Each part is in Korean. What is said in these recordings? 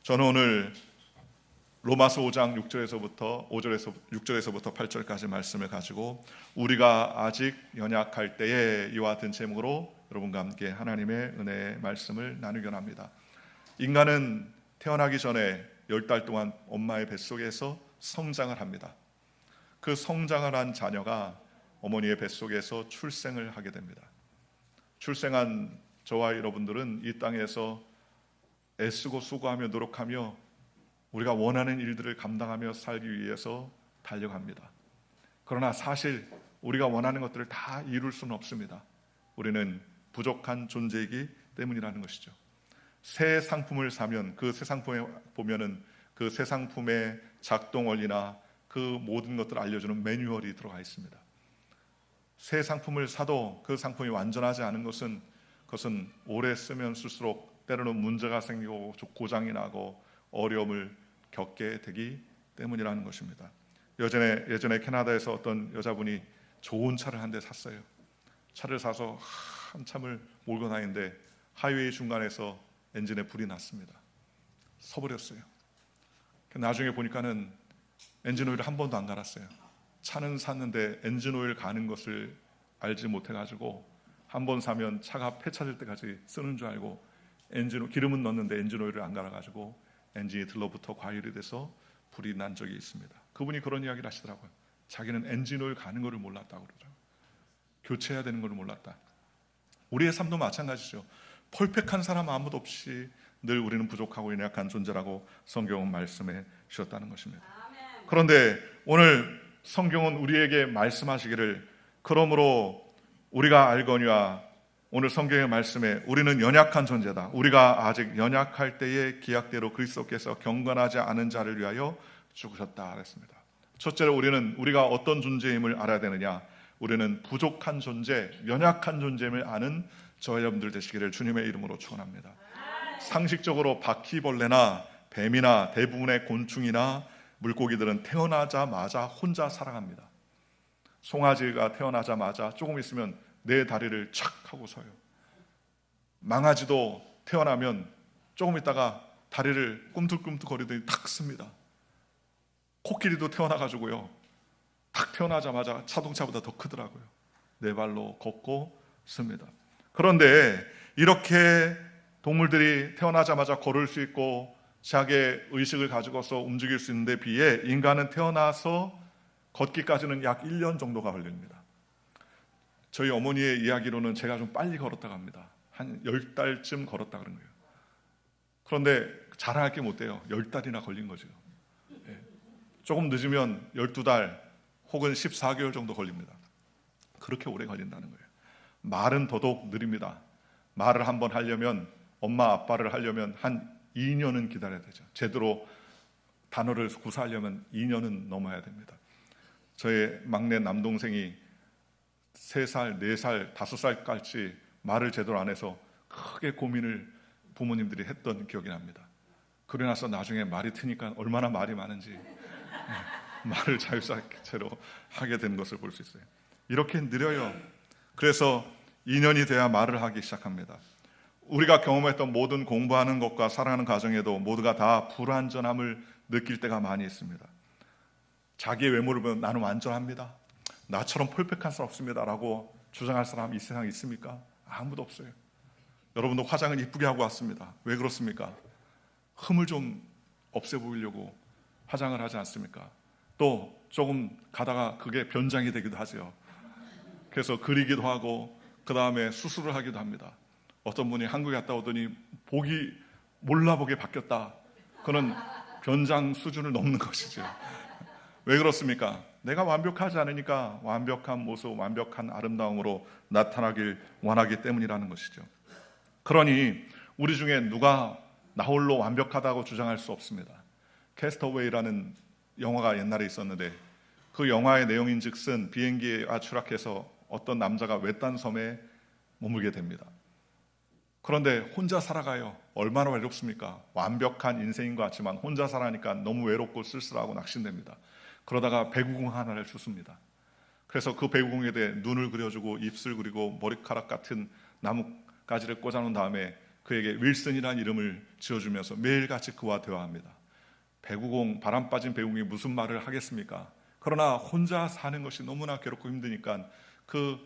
저는 오늘 로마서 5장 6절에서부터 8절까지 말씀을 가지고 우리가 아직 연약할 때에 이와 같은 제목으로 여러분과 함께 하나님의 은혜의 말씀을 나누곤 합니다. 인간은 태어나기 전에 10달 동안 엄마의 뱃속에서 성장을 합니다. 그 성장을 한 자녀가 어머니의 뱃속에서 출생을 하게 됩니다. 출생한 저와 여러분들은 이 땅에서 애쓰고 수고하며 노력하며 우리가 원하는 일들을 감당하며 살기 위해서 달려갑니다. 그러나 사실 우리가 원하는 것들을 다 이룰 수는 없습니다. 우리는 부족한 존재이기 때문이라는 것이죠. 새 상품을 사면 그 새 상품에 보면은 그 새 상품의 작동 원리나 그 모든 것들을 알려주는 매뉴얼이 들어가 있습니다. 새 상품을 사도 그 상품이 완전하지 않은 것은 그것은 오래 쓰면 쓸수록 때로는 문제가 생기고 고장이 나고 어려움을 겪게 되기 때문이라는 것입니다. 예전에 캐나다에서 어떤 여자분이 좋은 차를 한 대 샀어요. 차를 사서 한참을 몰고 다니는데 하이웨이 중간에서 엔진에 불이 났습니다. 서버렸어요. 나중에 보니까는 엔진 오일을 한 번도 안 갈았어요. 차는 샀는데 엔진 오일 가는 것을 알지 못해가지고 한 번 사면 차가 폐차될 때까지 쓰는 줄 알고 기름은 넣었는데 엔진 오일을 안 갈아가지고 엔진이 들러붙어 과열이 돼서 불이 난 적이 있습니다. 그분이 그런 이야기를 하시더라고요. 자기는 엔진 오일 가는 것을 몰랐다고 그러더라고요. 교체해야 되는 것을 몰랐다. 우리의 삶도 마찬가지죠. 퍼펙트한 사람 아무도 없이 늘 우리는 부족하고 연약한 존재라고 성경은 말씀해 주셨다는 것입니다. 그런데 오늘 성경은 우리에게 말씀하시기를 그러므로 우리가 알거니와 오늘 성경의 말씀에 우리는 연약한 존재다. 우리가 아직 연약할 때의 기약대로 그리스도께서 경건하지 않은 자를 위하여 죽으셨다 그랬습니다. 첫째로 우리가 어떤 존재임을 알아야 되느냐. 우리는 부족한 존재, 연약한 존재임을 아는 저와 여러분들 되시기를 주님의 이름으로 축원합니다. 상식적으로 바퀴벌레나 뱀이나 대부분의 곤충이나 물고기들은 태어나자마자 혼자 살아갑니다. 송아지가 태어나자마자 조금 있으면 내 다리를 착 하고 서요. 망아지도 태어나면 조금 있다가 다리를 꿈틀꿈틀 거리더니 탁 씁니다. 코끼리도 태어나가지고요, 탁 태어나자마자 자동차보다 더 크더라고요. 네 발로 걷고 씁니다. 그런데 이렇게 동물들이 태어나자마자 걸을 수 있고 자기의 의식을 가지고서 움직일 수 있는 데 비해 인간은 태어나서 걷기까지는 약 1년 정도가 걸립니다. 저희 어머니의 이야기로는 제가 좀 빨리 걸었다고 합니다. 한 10달쯤 걸었다 그런 거예요. 그런데 자랑할 게 못 돼요. 10달이나 걸린 거죠. 조금 늦으면 12달 혹은 14개월 정도 걸립니다. 그렇게 오래 걸린다는 거예요. 말은 더더욱 느립니다. 말을 한번 하려면, 엄마 아빠를 하려면 한 2년은 기다려야 되죠. 제대로 단어를 구사하려면 2년은 넘어야 됩니다. 저의 막내 남동생이 3살, 4살, 5살까지 말을 제대로 안 해서 크게 고민을 부모님들이 했던 기억이 납니다. 그러고 나서 나중에 말이 트니까 얼마나 말이 많은지 말을 자유자재로 하게 된 것을 볼 수 있어요. 이렇게 느려요. 그래서 2년이 돼야 말을 하기 시작합니다. 우리가 경험했던 모든 공부하는 것과 살아가는 과정에도 모두가 다 불완전함을 느낄 때가 많이 있습니다. 자기의 외모를 보면 나는 완전합니다, 나처럼 퍼펙트한 사람 없습니다 라고 주장할 사람 이 세상에 있습니까? 아무도 없어요. 여러분도 화장을 이쁘게 하고 왔습니다. 왜 그렇습니까? 흠을 좀 없애 보이려고 화장을 하지 않습니까? 또 조금 가다가 그게 변장이 되기도 하죠. 그래서 그리기도 하고 그 다음에 수술을 하기도 합니다. 어떤 분이 한국에 갔다 오더니 복이 몰라보게 바뀌었다. 그는 변장 수준을 넘는 것이죠. 왜 그렇습니까? 내가 완벽하지 않으니까 완벽한 모습, 완벽한 아름다움으로 나타나길 원하기 때문이라는 것이죠. 그러니 우리 중에 누가 나 홀로 완벽하다고 주장할 수 없습니다. 캐스터웨이라는 영화가 옛날에 있었는데 그 영화의 내용인즉슨 비행기가 추락해서 어떤 남자가 외딴 섬에 머물게 됩니다. 그런데 혼자 살아가요. 얼마나 외롭습니까? 완벽한 인생인 것 같지만 혼자 살아니까 너무 외롭고 쓸쓸하고 낙심됩니다. 그러다가 배구공 하나를 주습니다. 그래서 그 배구공에 대해 눈을 그려주고 입술 그리고 머리카락 같은 나뭇가지를 꽂아놓은 다음에 그에게 윌슨이라는 이름을 지어주면서 매일같이 그와 대화합니다. 배구공, 바람 빠진 배구공이 무슨 말을 하겠습니까? 그러나 혼자 사는 것이 너무나 괴롭고 힘드니까 그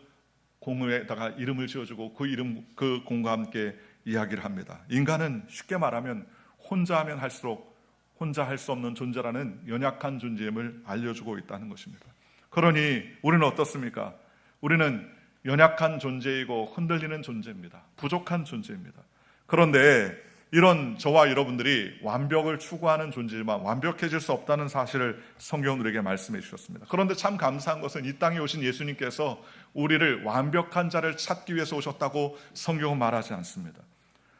공에다가 이름을 지어주고 그 공과 함께 이야기를 합니다. 인간은 쉽게 말하면 혼자 하면 할수록 혼자 할 수 없는 존재라는 연약한 존재임을 알려주고 있다는 것입니다. 그러니 우리는 어떻습니까? 우리는 연약한 존재이고 흔들리는 존재입니다. 부족한 존재입니다. 그런데 이런 저와 여러분들이 완벽을 추구하는 존재지만 완벽해질 수 없다는 사실을 성경은 우리에게 말씀해 주셨습니다. 그런데 참 감사한 것은 이 땅에 오신 예수님께서 우리를 완벽한 자를 찾기 위해서 오셨다고 성경은 말하지 않습니다.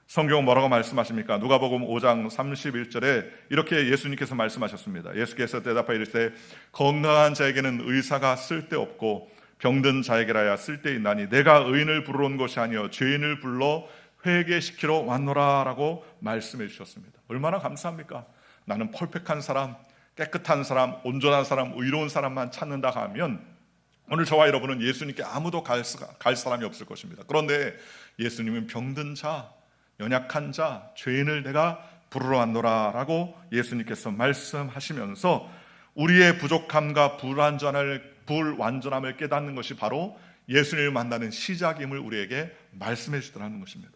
성경은 뭐라고 말씀하십니까? 누가복음 5장 31절에 이렇게 예수님께서 말씀하셨습니다. 예수께서 대답하여 이르시되 건강한 자에게는 의사가 쓸데없고 병든 자에게라야 쓸데있나니 내가 의인을 부르러 온 것이 아니요 죄인을 불러 회개시키러 왔노라 라고 말씀해 주셨습니다. 얼마나 감사합니까? 나는 퍼펙트한 사람, 깨끗한 사람, 온전한 사람, 의로운 사람만 찾는다 하면 오늘 저와 여러분은 예수님께 아무도 갈 사람이 없을 것입니다. 그런데 예수님은 병든 자, 연약한 자, 죄인을 내가 부르러 왔노라 라고 예수님께서 말씀하시면서 우리의 부족함과 불완전함을 깨닫는 것이 바로 예수님을 만나는 시작임을 우리에게 말씀해 주더라는 것입니다.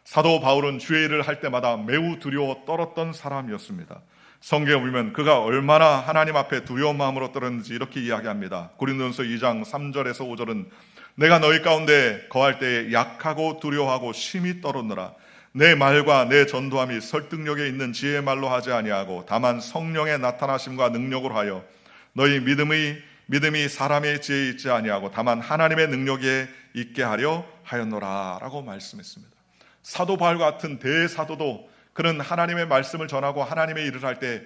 사도 바울은 주의 일을 할 때마다 매우 두려워 떨었던 사람이었습니다. 성경에 보면 그가 얼마나 하나님 앞에 두려운 마음으로 떨었는지 이렇게 이야기합니다. 고린도전서 2장 3절에서 5절은 내가 너희 가운데 거할 때에 약하고 두려워하고 심히 떨었노라. 내 말과 내 전도함이 설득력에 있는 지혜의 말로 하지 아니하고 다만 성령의 나타나심과 능력으로 하여 너희 믿음이 사람의 지혜에 있지 아니하고 다만 하나님의 능력에 있게 하려 하였노라 라고 말씀했습니다. 사도 바울 같은 대사도도 그는 하나님의 말씀을 전하고 하나님의 일을 할 때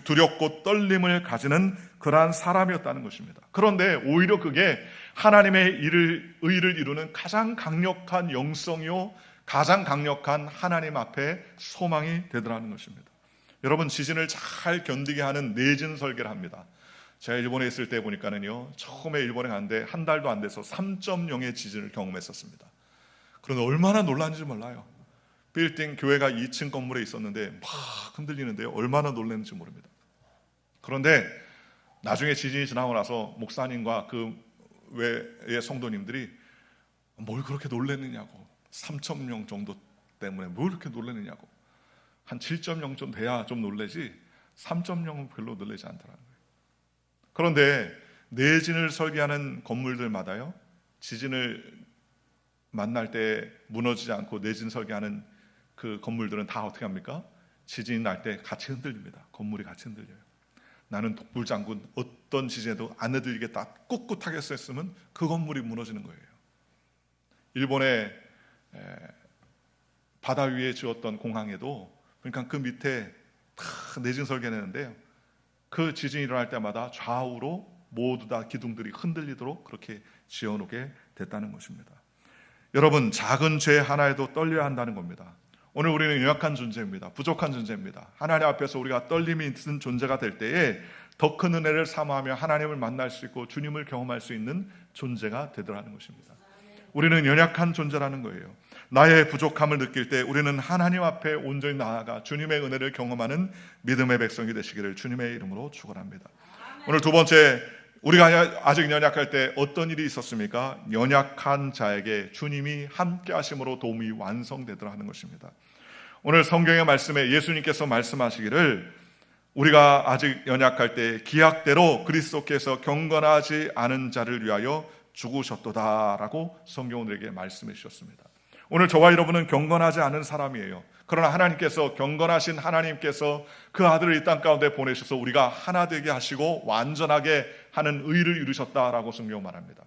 두렵고 떨림을 가지는 그러한 사람이었다는 것입니다. 그런데 오히려 그게 하나님의 의를 이루는 가장 강력한 영성이요 가장 강력한 하나님 앞에 소망이 되더라는 것입니다. 여러분, 지진을 잘 견디게 하는 내진 설계를 합니다. 제가 일본에 있을 때 보니까는요, 처음에 일본에 갔는데 한 달도 안 돼서 3.0의 지진을 경험했었습니다. 그런데 얼마나 놀랐는지 몰라요. 빌딩 교회가 2층 건물에 있었는데 막 흔들리는데요, 얼마나 놀랐는지 모릅니다. 그런데 나중에 지진이 지나고 나서 목사님과 그 외의 성도님들이 뭘 그렇게 놀랐느냐고, 3.0 정도 때문에 뭘 그렇게 놀랐느냐고, 한 7.0 좀 돼야 좀 놀라지 3.0은 별로 놀라지 않더라고요. 그런데 내진을 설계하는 건물들마다요, 지진을 만날 때 무너지지 않고 내진 설계하는 그 건물들은 다 어떻게 합니까? 지진이 날 때 같이 흔들립니다. 건물이 같이 흔들려요. 나는 독불장군, 어떤 지진에도 안 흔들리겠다 꿋꿋하게 썼으면 그 건물이 무너지는 거예요. 일본의 바다 위에 지었던 공항에도 그러니까 그 밑에 다 내진 설계했는데요, 그 지진이 일어날 때마다 좌우로 모두 다 기둥들이 흔들리도록 그렇게 지어놓게 됐다는 것입니다. 여러분, 작은 죄 하나에도 떨려야 한다는 겁니다. 오늘 우리는 연약한 존재입니다. 부족한 존재입니다. 하나님 앞에서 우리가 떨림이 있는 존재가 될 때에 더 큰 은혜를 사모하며 하나님을 만날 수 있고 주님을 경험할 수 있는 존재가 되더라는 것입니다. 우리는 연약한 존재라는 거예요. 나의 부족함을 느낄 때 우리는 하나님 앞에 온전히 나아가 주님의 은혜를 경험하는 믿음의 백성이 되시기를 주님의 이름으로 축원합니다. 오늘 두 번째, 우리가 아직 연약할 때 어떤 일이 있었습니까? 연약한 자에게 주님이 함께 하심으로 도움이 완성되더라 하는 것입니다. 오늘 성경의 말씀에 예수님께서 말씀하시기를 우리가 아직 연약할 때 기약대로 그리스도께서 경건하지 않은 자를 위하여 죽으셨도다라고 성경은 우리에게 말씀해 주셨습니다. 오늘 저와 여러분은 경건하지 않은 사람이에요. 그러나 하나님께서, 경건하신 하나님께서 그 아들을 이 땅 가운데 보내셔서 우리가 하나 되게 하시고 완전하게 하는 의를 이루셨다라고 성경은 말합니다.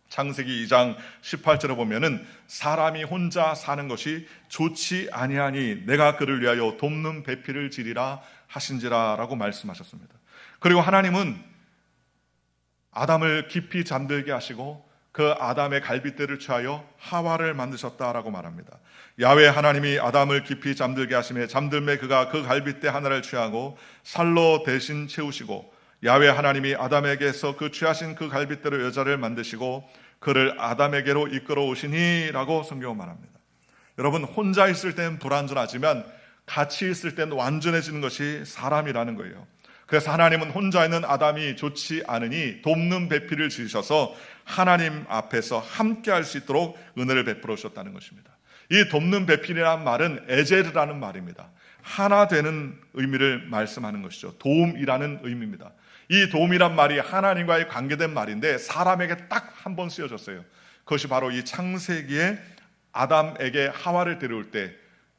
창세기 2장 18절에 보면은 사람이 혼자 사는 것이 좋지 아니하니 내가 그를 위하여 돕는 배필을 지리라 하신지라 라고 말씀하셨습니다. 그리고 하나님은 아담을 깊이 잠들게 하시고 그 아담의 갈빗대를 취하여 하와를 만드셨다라고 말합니다. 야훼 하나님이 아담을 깊이 잠들게 하심에 잠들매 그가 그 갈빗대 하나를 취하고 살로 대신 채우시고 야훼 하나님이 아담에게서 그 취하신 그 갈빗대로 여자를 만드시고 그를 아담에게로 이끌어 오시니 라고 성경은 말합니다. 여러분, 혼자 있을 때는 불완전하지만 같이 있을 때는 완전해지는 것이 사람이라는 거예요. 그래서 하나님은 혼자 있는 아담이 좋지 않으니 돕는 배필을 지으셔서 하나님 앞에서 함께 할 수 있도록 은혜를 베풀어 주셨다는 것입니다. 이 돕는 배필이라는 말은 에제르라는 말입니다. 하나 되는 의미를 말씀하는 것이죠. 도움이라는 의미입니다. 이 도움이란 말이 하나님과의 관계된 말인데 사람에게 딱 한 번 쓰여졌어요. 그것이 바로 이 창세기에 아담에게 하와를 데려올 때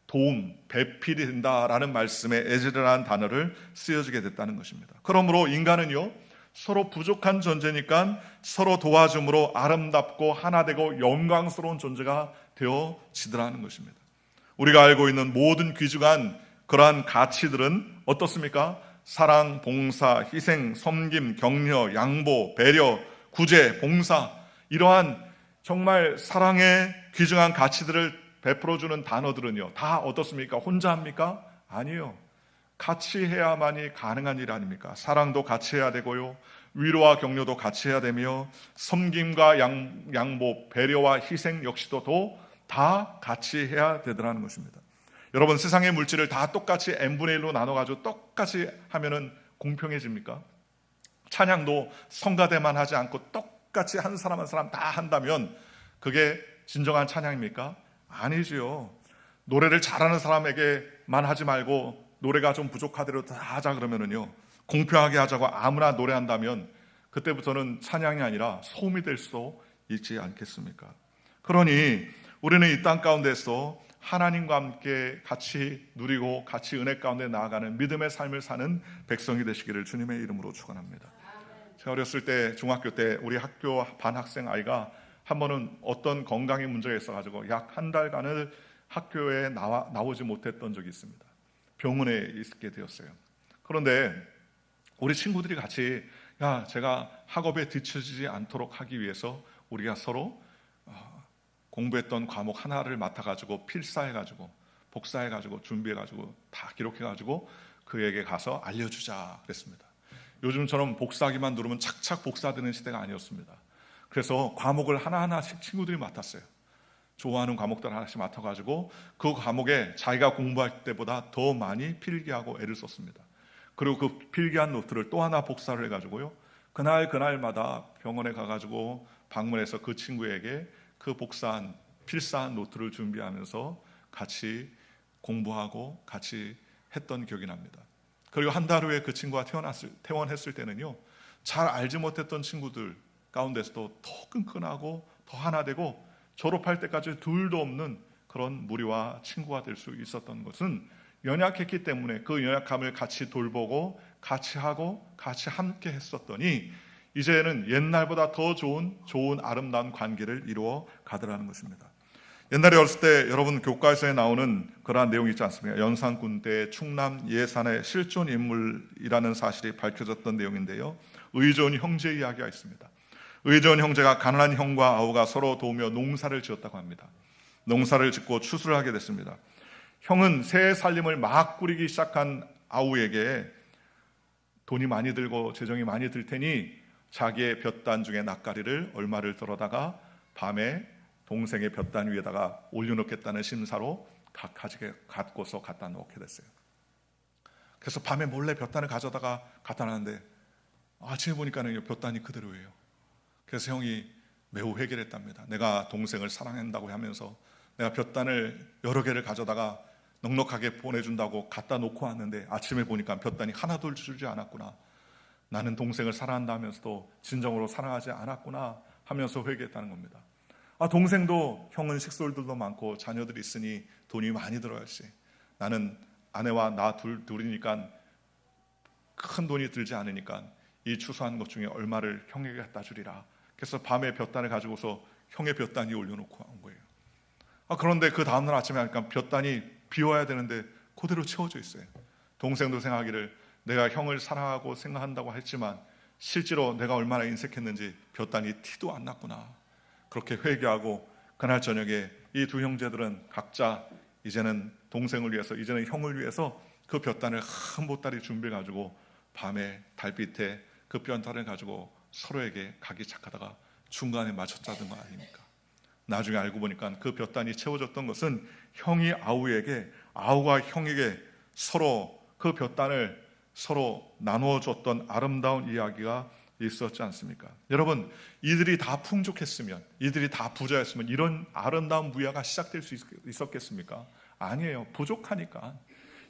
도움, 배필이 된다라는 말씀에 에즈라는 단어를 쓰여지게 됐다는 것입니다. 그러므로 인간은요, 서로 부족한 존재니까 서로 도와줌으로 아름답고 하나되고 영광스러운 존재가 되어지더라는 것입니다. 우리가 알고 있는 모든 귀중한 그러한 가치들은 어떻습니까? 사랑, 봉사, 희생, 섬김, 격려, 양보, 배려, 구제, 봉사, 이러한 정말 사랑의 귀중한 가치들을 베풀어주는 단어들은요, 다 어떻습니까? 혼자 합니까? 아니에요. 같이 해야만이 가능한 일 아닙니까? 사랑도 같이 해야 되고요, 위로와 격려도 같이 해야 되며, 섬김과 양보, 배려와 희생 역시도 다 같이 해야 되더라는 것입니다. 여러분, 세상의 물질을 다 똑같이 n분의 1로 나눠가지고 똑같이 하면은 공평해집니까? 찬양도 성가대만 하지 않고 똑같이 한 사람 한 사람 다 한다면 그게 진정한 찬양입니까? 아니지요. 노래를 잘하는 사람에게만 하지 말고 노래가 좀 부족하대로 다 하자 그러면은요, 공평하게 하자고 아무나 노래한다면 그때부터는 찬양이 아니라 소음이 될 수도 있지 않겠습니까? 그러니 우리는 이 땅 가운데서 하나님과 함께 같이 누리고 같이 은혜 가운데 나아가는 믿음의 삶을 사는 백성이 되시기를 주님의 이름으로 축원합니다. 제가 어렸을 때, 중학교 때 우리 학교 반 학생 아이가 한 번은 어떤 건강에 문제가 있어가지고 약 한 달간을 학교에 나오지 못했던 적이 있습니다. 병원에 있게 되었어요. 그런데 우리 친구들이 같이, 제가 학업에 뒤처지지 않도록 하기 위해서 우리가 서로 공부했던 과목 하나를 맡아가지고 필사해가지고 복사해가지고 준비해가지고 다 기록해가지고 그에게 가서 알려주자 그랬습니다. 요즘처럼 복사기만 누르면 착착 복사되는 시대가 아니었습니다. 그래서 과목을 하나하나씩 친구들이 맡았어요. 좋아하는 과목들 하나씩 맡아가지고 그 과목에 자기가 공부할 때보다 더 많이 필기하고 애를 썼습니다. 그리고 그 필기한 노트를 또 하나 복사를 해가지고요, 그날마다 병원에 가가지고 방문해서 그 친구에게 그 필사한 노트를 준비하면서 같이 공부하고 같이 했던 기억이 납니다. 그리고 한 달 후에 그 친구가 퇴원했을 때는요, 잘 알지 못했던 친구들 가운데서도 더 끈끈하고 더 하나 되고 졸업할 때까지 둘도 없는 그런 무리와 친구가 될 수 있었던 것은 연약했기 때문에 그 연약함을 같이 돌보고 같이 하고 같이 함께 했었더니 이제는 옛날보다 더 좋은 아름다운 관계를 이루어 가더라는 것입니다. 옛날에 어렸을 때 여러분 교과서에 나오는 그러한 내용이 있지 않습니까? 연산군대 충남 예산의 실존 인물이라는 사실이 밝혀졌던 내용인데요, 의존 형제 이야기가 있습니다. 의존 형제가 가난한 형과 아우가 서로 도우며 농사를 지었다고 합니다. 농사를 짓고 추수를 하게 됐습니다. 형은 새 살림을 막 꾸리기 시작한 아우에게 돈이 많이 들고 재정이 많이 들 테니 자기의 볕단 중에 낯가리를 얼마를 덜어다가 밤에 동생의 볕단 위에다가 올려놓겠다는 심사로 가지게 갖고서 갖다 놓게 됐어요. 그래서 밤에 몰래 볕단을 가져다가 갖다 놨는데 아침에 보니까는 볕단이 그대로예요. 그래서 형이 매우 회개했답니다. 내가 동생을 사랑한다고 하면서 내가 볕단을 여러 개를 가져다가 넉넉하게 보내준다고 갖다 놓고 왔는데 아침에 보니까 볕단이 하나도 주지 않았구나. 나는 동생을 사랑한다 하면서도 진정으로 사랑하지 않았구나 하면서 회개했다는 겁니다. 동생도 형은 식솔들도 많고 자녀들이 있으니 돈이 많이 들어야지. 나는 아내와 나 둘이니까 큰 돈이 들지 않으니까 이 추수한 것 중에 얼마를 형에게 갖다 주리라. 그래서 밤에 볕단을 가지고서 형의 볕단 위에 올려놓고 온 거예요. 그런데 그 다음날 아침에 하니까 볕단이 비워야 되는데 그대로 채워져 있어요. 동생도 생각하기를 내가 형을 사랑하고 생각한다고 했지만 실제로 내가 얼마나 인색했는지 볕단이 티도 안 났구나. 그렇게 회개하고 그날 저녁에 이 두 형제들은 각자 이제는 동생을 위해서, 이제는 형을 위해서 그 볕단을 한 보따리 준비해가지고 밤에 달빛에 그 볕단을 가지고 서로에게 가기 착하다가 중간에 맞춰 짜던 거 아닙니까? 나중에 알고 보니까 그 볕단이 채워졌던 것은 형이 아우에게, 아우가 형에게 서로 그 볕단을 서로 나누어 줬던 아름다운 이야기가 있었지 않습니까? 여러분, 이들이 다 풍족했으면, 이들이 다 부자였으면 이런 아름다운 무야가 시작될 수 있었겠습니까? 아니에요. 부족하니까,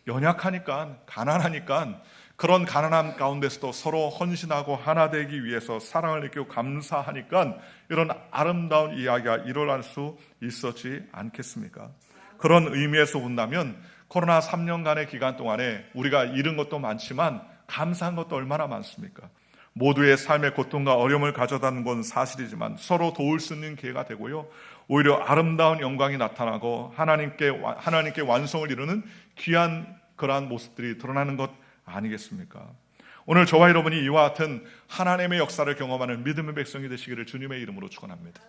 연약하니까, 가난하니까, 그런 가난함 가운데서도 서로 헌신하고 하나 되기 위해서 사랑을 느끼고 감사하니까 이런 아름다운 이야기가 일어날 수 있었지 않겠습니까? 그런 의미에서 본다면 코로나 3년간의 기간 동안에 우리가 잃은 것도 많지만 감사한 것도 얼마나 많습니까? 모두의 삶의 고통과 어려움을 가져다는 건 사실이지만 서로 도울 수 있는 기회가 되고요, 오히려 아름다운 영광이 나타나고 하나님께 완성을 이루는 귀한 그러한 모습들이 드러나는 것 아니겠습니까? 오늘 저와 여러분이 이와 같은 하나님의 역사를 경험하는 믿음의 백성이 되시기를 주님의 이름으로 축원합니다.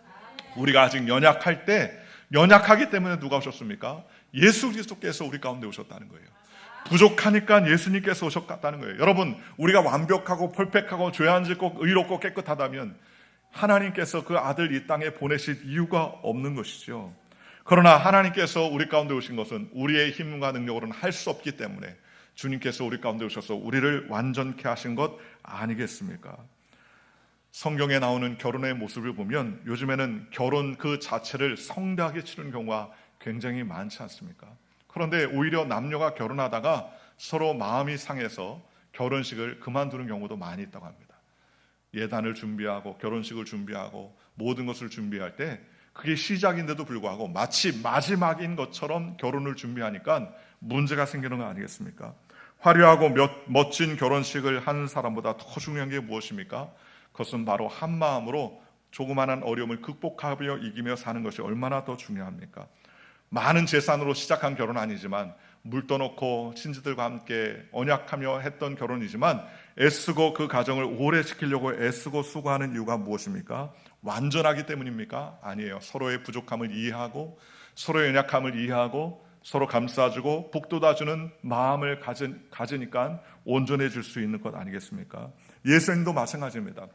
우리가 아직 연약할 때, 연약하기 때문에 누가 오셨습니까? 예수 그리스도께서 우리 가운데 오셨다는 거예요. 부족하니까 예수님께서 오셨다는 거예요. 여러분, 우리가 완벽하고 펄펙하고 죄 안 짓고 의롭고 깨끗하다면 하나님께서 그 아들 이 땅에 보내실 이유가 없는 것이죠. 그러나 하나님께서 우리 가운데 오신 것은 우리의 힘과 능력으로는 할 수 없기 때문에 주님께서 우리 가운데 오셔서 우리를 완전케 하신 것 아니겠습니까? 성경에 나오는 결혼의 모습을 보면 요즘에는 결혼 그 자체를 성대하게 치르는 경우가 굉장히 많지 않습니까? 그런데 오히려 남녀가 결혼하다가 서로 마음이 상해서 결혼식을 그만두는 경우도 많이 있다고 합니다. 예단을 준비하고 결혼식을 준비하고 모든 것을 준비할 때 그게 시작인데도 불구하고 마치 마지막인 것처럼 결혼을 준비하니까 문제가 생기는 거 아니겠습니까? 화려하고 멋진 결혼식을 하는 사람보다 더 중요한 게 무엇입니까? 그것은 바로 한 마음으로 조그마한 어려움을 극복하며 이기며 사는 것이 얼마나 더 중요합니까? 많은 재산으로 시작한 결혼은 아니지만 물 떠놓고 친지들과 함께 언약하며 했던 결혼이지만 애쓰고 그 가정을 오래 지키려고 애쓰고 수고하는 이유가 무엇입니까? 완전하기 때문입니까? 아니에요. 서로의 부족함을 이해하고 서로의 연약함을 이해하고 서로 감싸주고 북돋아주는 마음을 가지니까 온전해질 수 있는 것 아니겠습니까? 예수님도 마찬가지입니다.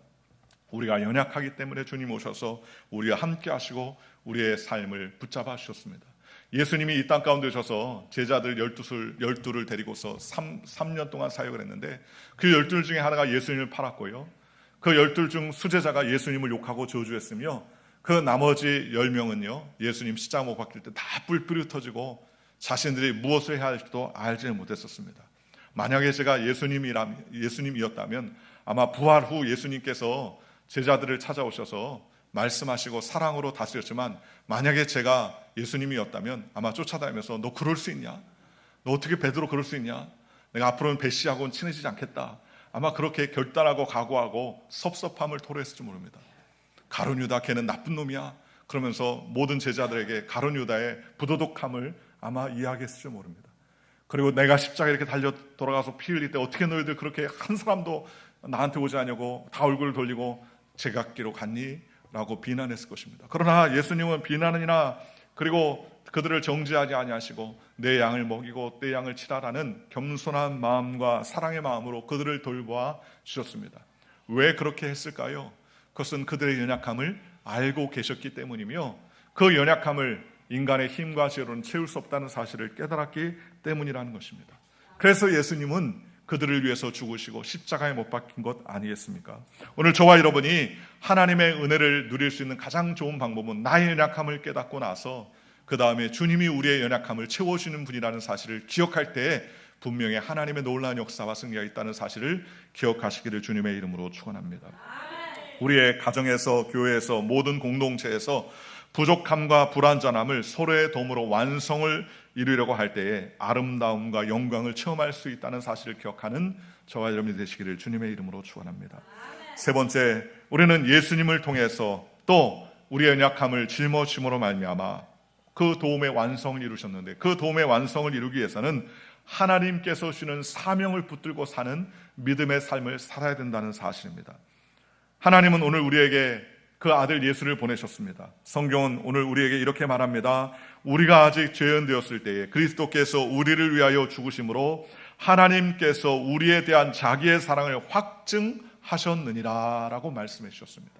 우리가 연약하기 때문에 주님 오셔서 우리와 함께 하시고 우리의 삶을 붙잡아 주셨습니다. 예수님이 이 땅 가운데 오셔서 제자들 12를 데리고서 3년 동안 사역을 했는데 그 12 중에 하나가 예수님을 팔았고요, 그 12 중 수제자가 예수님을 욕하고 저주했으며 그 나머지 10명은요 예수님 십자가 못 박힐 때 다 뿔뿔이 터지고 자신들이 무엇을 해야 할지도 알지 못했었습니다. 만약에 제가 예수님이었다면 아마 부활 후 예수님께서 제자들을 찾아오셔서 말씀하시고 사랑으로 다스렸지만 만약에 제가 예수님이었다면 아마 쫓아다니면서 너 그럴 수 있냐? 너 어떻게 베드로 그럴 수 있냐? 내가 앞으로는 배씨하고는 친해지지 않겠다. 아마 그렇게 결단하고 각오하고 섭섭함을 토로했을지 모릅니다. 가룟 유다 걔는 나쁜 놈이야. 그러면서 모든 제자들에게 가룟 유다의 부도덕함을 아마 이야기했을지 모릅니다. 그리고 내가 십자가에 이렇게 달려 돌아가서 피 흘릴 때 어떻게 너희들 그렇게 한 사람도 나한테 오지 않냐고 다 얼굴을 돌리고 제각기로 갔니? 라고 비난했을 것입니다. 그러나 예수님은 비난이나 그리고 그들을 정죄하지 아니하시고 내 양을 먹이고 내 양을 치라라는 겸손한 마음과 사랑의 마음으로 그들을 돌보아 주셨습니다. 왜 그렇게 했을까요? 그것은 그들의 연약함을 알고 계셨기 때문이며 그 연약함을 인간의 힘과 지혜로는 채울 수 없다는 사실을 깨달았기 때문이라는 것입니다. 그래서 예수님은 그들을 위해서 죽으시고 십자가에 못 박힌 것 아니겠습니까? 오늘 저와 여러분이 하나님의 은혜를 누릴 수 있는 가장 좋은 방법은 나의 연약함을 깨닫고 나서 그 다음에 주님이 우리의 연약함을 채워주는 분이라는 사실을 기억할 때에 분명히 하나님의 놀라운 역사와 승리가 있다는 사실을 기억하시기를 주님의 이름으로 축원합니다. 우리의 가정에서, 교회에서, 모든 공동체에서 부족함과 불완전함을 서로의 도움으로 완성을 이루려고 할 때에 아름다움과 영광을 체험할 수 있다는 사실을 기억하는 저와 여러분이 되시기를 주님의 이름으로 축원합니다. 세 번째, 우리는 예수님을 통해서 또 우리의 연약함을 짊어짐으로 말미암아 그 도움의 완성을 이루셨는데 그 도움의 완성을 이루기 위해서는 하나님께서 주시는 사명을 붙들고 사는 믿음의 삶을 살아야 된다는 사실입니다. 하나님은 오늘 우리에게 그 아들 예수를 보내셨습니다. 성경은 오늘 우리에게 이렇게 말합니다. 우리가 아직 죄인 되었을 때에 그리스도께서 우리를 위하여 죽으심으로 하나님께서 우리에 대한 자기의 사랑을 확증하셨느니라 라고 말씀해 주셨습니다.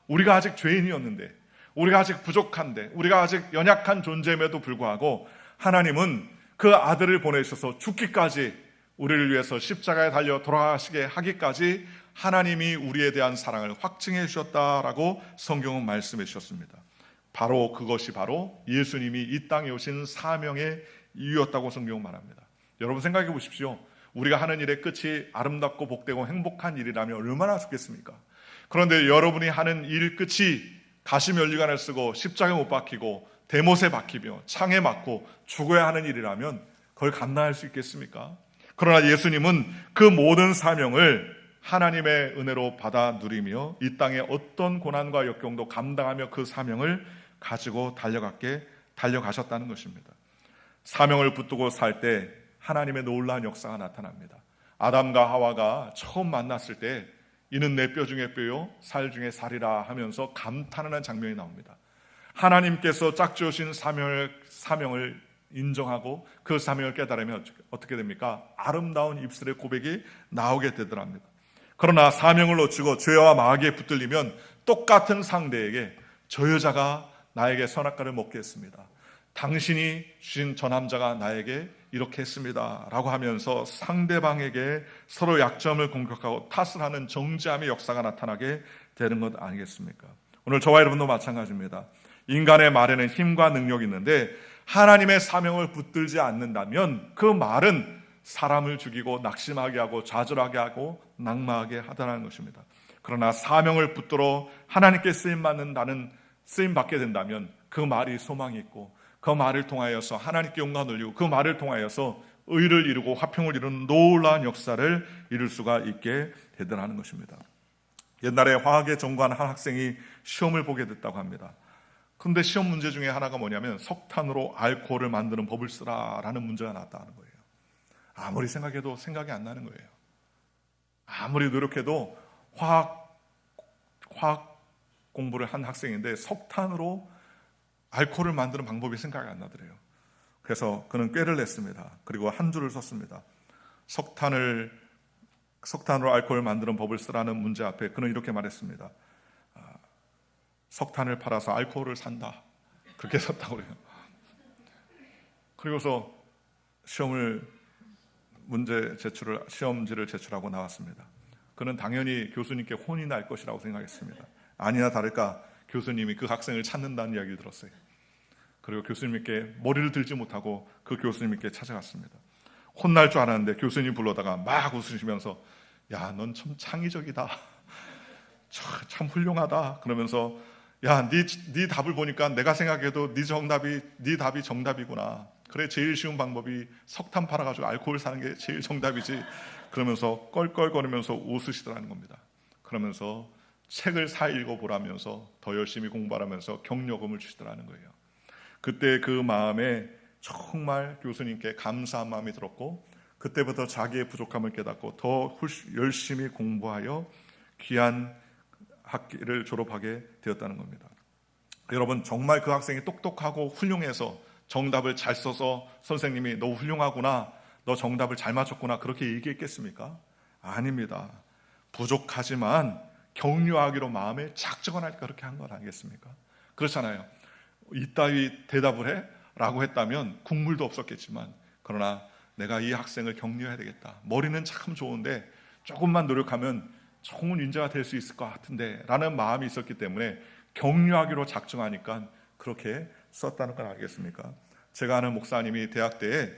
우리가 아직 죄인이었는데 우리가 아직 부족한데, 우리가 아직 연약한 존재임에도 불구하고 하나님은 그 아들을 보내셔서 죽기까지, 우리를 위해서 십자가에 달려 돌아가시게 하기까지 하나님이 우리에 대한 사랑을 확증해 주셨다라고 성경은 말씀해 주셨습니다. 바로 그것이 바로 예수님이 이 땅에 오신 사명의 이유였다고 성경은 말합니다. 여러분 생각해 보십시오. 우리가 하는 일의 끝이 아름답고 복되고 행복한 일이라면 얼마나 좋겠습니까? 그런데 여러분이 하는 일 끝이 가시면류관을 쓰고 십자가에 못 박히고 대못에 박히며 창에 맞고 죽어야 하는 일이라면 그걸 감당할 수 있겠습니까? 그러나 예수님은 그 모든 사명을 하나님의 은혜로 받아 누리며 이 땅의 어떤 고난과 역경도 감당하며 그 사명을 가지고 달려가셨다는 것입니다. 사명을 붙들고 살 때 하나님의 놀라운 역사가 나타납니다. 아담과 하와가 처음 만났을 때 이는 내 뼈 중에 뼈요 살 중에 살이라 하면서 감탄하는 장면이 나옵니다. 하나님께서 짝지으신 사명을 인정하고 그 사명을 깨달으면 어떻게 됩니까? 아름다운 입술의 고백이 나오게 되더랍니다. 그러나 사명을 놓치고 죄와 마귀에 붙들리면 똑같은 상대에게 저 여자가 나에게 선악과를 먹게 했습니다. 당신이 주신 저 남자가 나에게 이렇게 했습니다 라고 하면서 상대방에게 서로 약점을 공격하고 탓을 하는 정죄함의 역사가 나타나게 되는 것 아니겠습니까? 오늘 저와 여러분도 마찬가지입니다. 인간의 말에는 힘과 능력이 있는데 하나님의 사명을 붙들지 않는다면 그 말은 사람을 죽이고 낙심하게 하고 좌절하게 하고 낙마하게 하다는 것입니다. 그러나 사명을 붙들어 하나님께 쓰임받게 된다면 그 말이 소망이 있고 그 말을 통하여서 하나님께 영광을 올리고 그 말을 통하여서 의를 이루고 화평을 이루는 놀라운 역사를 이룰 수가 있게 되더라는 것입니다. 옛날에 화학에 전공한 한 학생이 시험을 보게 됐다고 합니다. 그런데 시험 문제 중에 하나가 뭐냐면 석탄으로 알코올을 만드는 법을 쓰라라는 문제가 나왔다는 거예요. 아무리 생각해도 생각이 안 나는 거예요. 아무리 노력해도 화학 공부를 한 학생인데 석탄으로 알코올을 만드는 방법이 생각이 안 나더래요. 그래서 그는 꾀를 냈습니다. 그리고 한 줄을 썼습니다. 석탄으로 알코올을 만드는 법을 쓰라는 문제 앞에 그는 이렇게 말했습니다. 석탄을 팔아서 알코올을 산다. 그렇게 썼다고 그래요. 그리고서 시험지를 제출하고 나왔습니다. 그는 당연히 교수님께 혼이 날 것이라고 생각했습니다. 아니나 다를까 교수님이 그 학생을 찾는다는 이야기를 들었어요. 그리고 교수님께 머리를 들지 못하고 그 교수님께 찾아갔습니다. 혼날 줄 알았는데 교수님 불러다가 막 웃으시면서 야, 넌 참 창의적이다. 참 훌륭하다. 그러면서 야, 네 답을 보니까 내가 생각해도 네 답이 정답이구나. 그래, 제일 쉬운 방법이 석탄 팔아가지고 알코올 사는 게 제일 정답이지. 그러면서 껄껄거리면서 웃으시더라는 겁니다. 그러면서 책을 읽어보라면서 더 열심히 공부하라면서 격려금을 주시더라는 거예요. 그때 그 마음에 정말 교수님께 감사한 마음이 들었고 그때부터 자기의 부족함을 깨닫고 더 열심히 공부하여 귀한 학기를 졸업하게 되었다는 겁니다. 여러분, 정말 그 학생이 똑똑하고 훌륭해서 정답을 잘 써서 선생님이 너 훌륭하구나, 너 정답을 잘 맞췄구나 그렇게 얘기했겠습니까? 아닙니다. 부족하지만 격려하기로 마음에 작정하니까 그렇게 한 건 아니겠습니까? 그렇잖아요. 이따위 대답을 해? 라고 했다면 국물도 없었겠지만 그러나 내가 이 학생을 격려해야 되겠다. 머리는 참 좋은데 조금만 노력하면 좋은 인재가 될 수 있을 것 같은데 라는 마음이 있었기 때문에 격려하기로 작정하니까 그렇게 썼다는 건 알겠습니까? 제가 아는 목사님이 대학 때에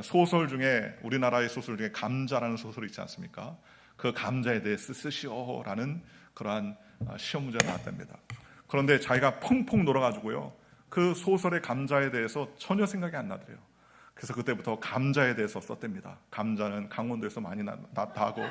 소설 중에 우리나라의 소설 중에 감자라는 소설이 있지 않습니까? 그 감자에 대해서 쓰시오라는 그러한 시험 문제가 나왔답니다. 그런데 자기가 펑펑 놀아가지고요 그 소설의 감자에 대해서 전혀 생각이 안 나더래요. 그래서 그때부터 감자에 대해서 썼답니다. 감자는 강원도에서 많이 나타나고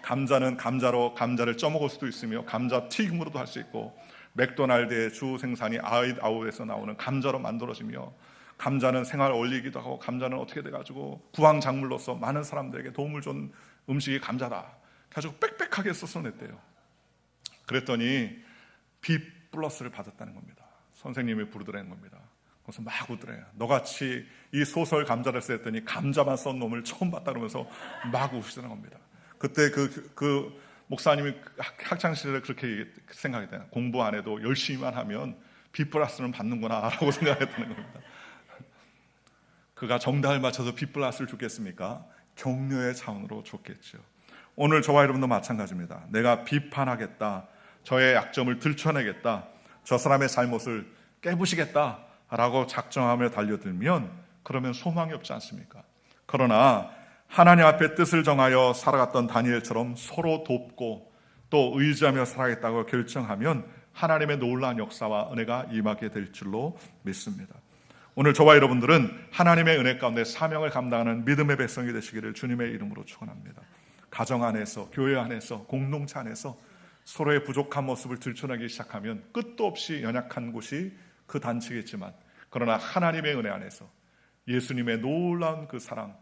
감자는 감자로 감자를 쪄먹을 수도 있으며 감자 튀김으로도 할 수 있고 맥도날드의 주 생산이 아웃에서 나오는 감자로 만들어지며 감자는 생활 올리기도 하고 감자는 어떻게 돼가지고 구황작물로서 많은 사람들에게 도움을 준 음식이 감자다. 가지고 빽빽하게 써냈대요. 그랬더니 B 플러스를 받았다는 겁니다. 선생님이 부르더라는 겁니다. 그래서 막 웃더래요. 너같이 이 소설 감자를 썼더니 감자만 쓴 놈을 처음 봤다 그러면서 막 웃으시는 겁니다. 그때 그 목사님이 학창시절에 그렇게 생각했대요. 공부 안 해도 열심히만 하면 B 플러스는 받는구나라고 생각했다는 겁니다. 그가 정답을 맞춰서 B 플러스를 줬겠습니까? 격려의 차원으로 줬겠죠. 오늘 저와 여러분도 마찬가지입니다. 내가 비판하겠다, 저의 약점을 들춰내겠다, 저 사람의 잘못을 깨부시겠다라고 작정하며 달려들면 그러면 소망이 없지 않습니까? 그러나 하나님 앞에 뜻을 정하여 살아갔던 다니엘처럼 서로 돕고 또 의지하며 살아가겠다고 결정하면 하나님의 놀라운 역사와 은혜가 임하게 될 줄로 믿습니다. 오늘 저와 여러분들은 하나님의 은혜 가운데 사명을 감당하는 믿음의 백성이 되시기를 주님의 이름으로 축원합니다. 가정 안에서, 교회 안에서, 공동체 안에서 서로의 부족한 모습을 들춰내기 시작하면 끝도 없이 연약한 곳이 그 단체겠지만, 그러나 하나님의 은혜 안에서 예수님의 놀라운 그 사랑,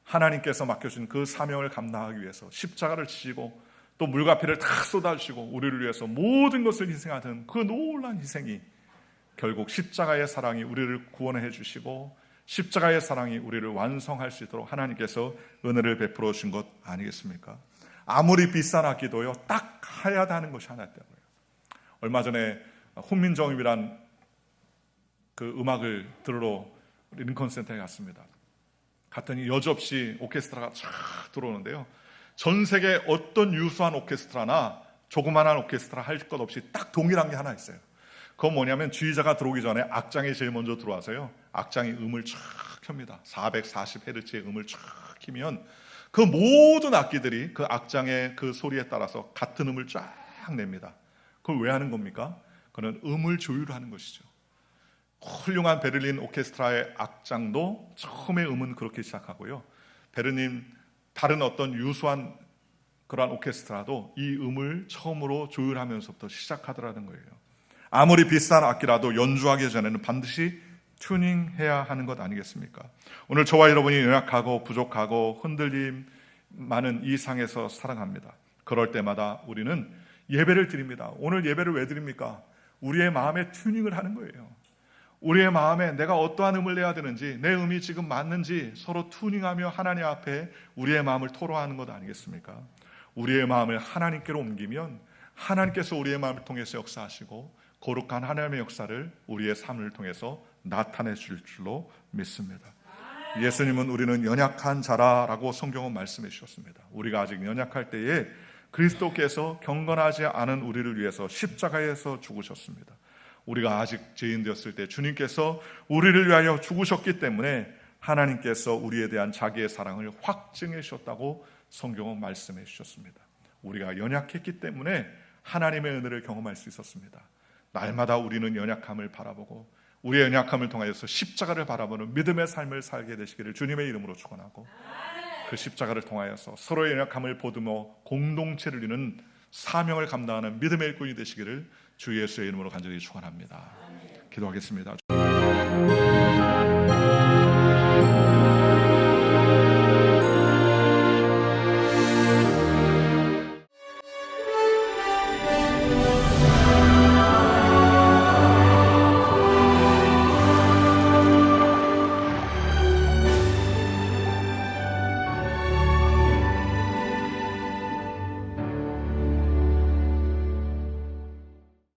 하나님께서 맡겨준 그 사명을 감당하기 위해서 십자가를 지시고 또 물과 피를 다 쏟아주시고 우리를 위해서 모든 것을 희생하던 그 놀라운 희생이 결국 십자가의 사랑이 우리를 구원해 주시고 십자가의 사랑이 우리를 완성할 수 있도록 하나님께서 은혜를 베풀어 주신 것 아니겠습니까? 아무리 비싼 악기도요, 딱 해야 하는 것이 하나 있다고요. 얼마 전에 훈민정음이란 그 음악을 들으러 링컨 센터에 갔습니다. 갔더니 여지없이 오케스트라가 쫙 들어오는데요, 전 세계 어떤 유수한 오케스트라나 조그만한 오케스트라 할 것 없이 딱 동일한 게 하나 있어요. 그건 뭐냐면 지휘자가 들어오기 전에 악장이 제일 먼저 들어와서요, 악장이 음을 쫙 켭니다. 440Hz의 음을 쫙 키면 그 모든 악기들이 그 악장의 그 소리에 따라서 같은 음을 쫙 냅니다. 그걸 왜 하는 겁니까? 그는 음을 조율하는 것이죠. 훌륭한 베를린 오케스트라의 악장도 처음에 음은 그렇게 시작하고요, 베를린 다른 어떤 유수한 그러한 오케스트라도 이 음을 처음으로 조율하면서부터 시작하더라는 거예요. 아무리 비싼 악기라도 연주하기 전에는 반드시 튜닝해야 하는 것 아니겠습니까? 오늘 저와 여러분이 연약하고 부족하고 흔들림 많은 이 상에서 살아갑니다. 그럴 때마다 우리는 예배를 드립니다. 오늘 예배를 왜 드립니까? 우리의 마음에 튜닝을 하는 거예요. 우리의 마음에 내가 어떠한 음을 내야 되는지, 내 음이 지금 맞는지 서로 튜닝하며 하나님 앞에 우리의 마음을 토로하는 것 아니겠습니까? 우리의 마음을 하나님께로 옮기면 하나님께서 우리의 마음을 통해서 역사하시고 거룩한 하나님의 역사를 우리의 삶을 통해서 나타내 줄 줄로 믿습니다. 예수님은 우리는 연약한 자라라고 성경은 말씀해 주셨습니다. 우리가 아직 연약할 때에 그리스도께서 경건하지 않은 우리를 위해서 십자가에서 죽으셨습니다. 우리가 아직 죄인 되었을 때 주님께서 우리를 위하여 죽으셨기 때문에 하나님께서 우리에 대한 자기의 사랑을 확증해 주셨다고 성경은 말씀해 주셨습니다. 우리가 연약했기 때문에 하나님의 은혜를 경험할 수 있었습니다. 날마다 우리는 연약함을 바라보고 우리의 연약함을 통하여서 십자가를 바라보는 믿음의 삶을 살게 되시기를 주님의 이름으로 축원하고, 그 십자가를 통하여서 서로의 연약함을 보듬어 공동체를 이루는 사명을 감당하는 믿음의 일꾼이 되시기를 주 예수의 이름으로 간절히 축원합니다. 기도하겠습니다.